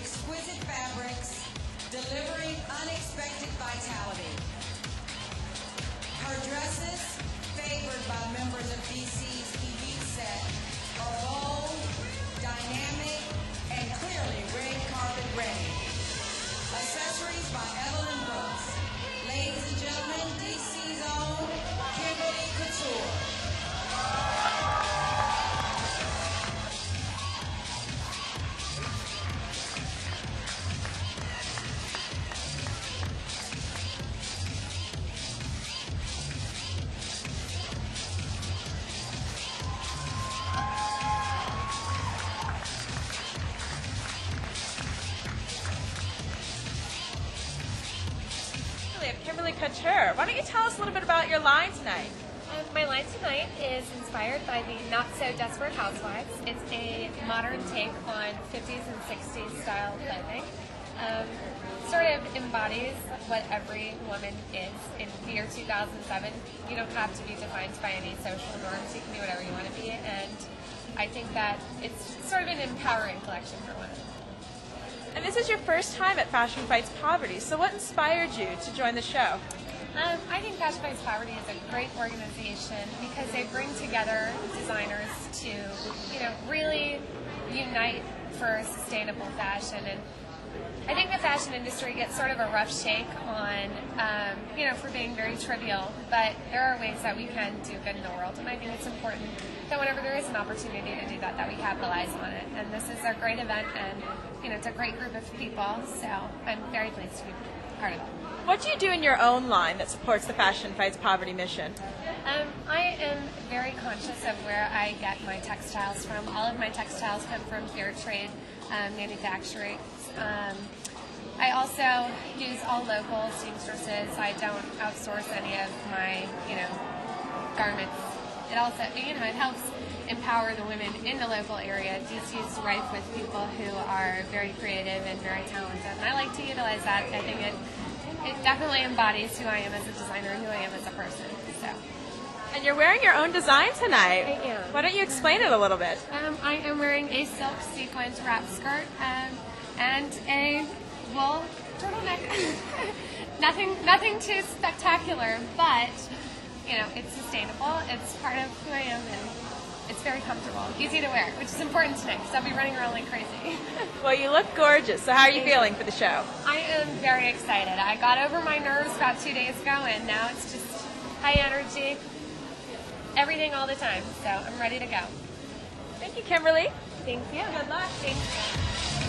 exquisite fabrics, delivering unexpected vitality. Her dresses, favored by members of DC's elite set, are bold, dynamic, and clearly red carpet ready. Accessories by Evelyn Brooks. Ladies and gentlemen, DC's own Kimberly Kouture. Kimberly Kouture. Why don't you tell us a little bit about your line tonight? My line tonight is inspired by the Not So Desperate Housewives. It's a modern take on 50s and 60s style clothing. Sort of embodies what every woman is in the year 2007. You don't have to be defined by any social norms. You can do whatever you want to be, and I think that it's sort of an empowering collection for women. And this is your first time at Fashion Fights Poverty, so what inspired you to join the show? I think Fashion Fights Poverty is a great organization because they bring together designers to, really unite for sustainable fashion. And I think the fashion industry gets sort of a rough shake on, for being very trivial, but there are ways that we can do good in the world, and I think it's important that whenever there is an opportunity to do that, that we capitalize on it. And this is a great event, and it's a great group of people, so I'm very pleased to be part of it. What do you do in your own line that supports the Fashion Fights Poverty mission? I am very conscious of where I get my textiles from. All of my textiles come from fair trade manufacturing. I also use all local seamstresses. I don't outsource any of my, garments. It also, it helps empower the women in the local area. DC is rife with people who are very creative and very talented, and I like to utilize that. I think it definitely embodies who I am as a designer and who I am as a person. So. And you're wearing your own design tonight. I am. Why don't you explain it a little bit? I am wearing a silk sequins wrap skirt and a wool turtleneck. nothing too spectacular, but it's sustainable. It's part of who I am, and it's very comfortable, easy to wear, which is important today because I'll be running around like crazy. Well, you look gorgeous. So how are you feeling for the show? I am very excited. I got over my nerves about 2 days ago, and now it's just high energy, everything all the time. So I'm ready to go. Thank you, Kimberly. Thank you. Good luck. Thank you.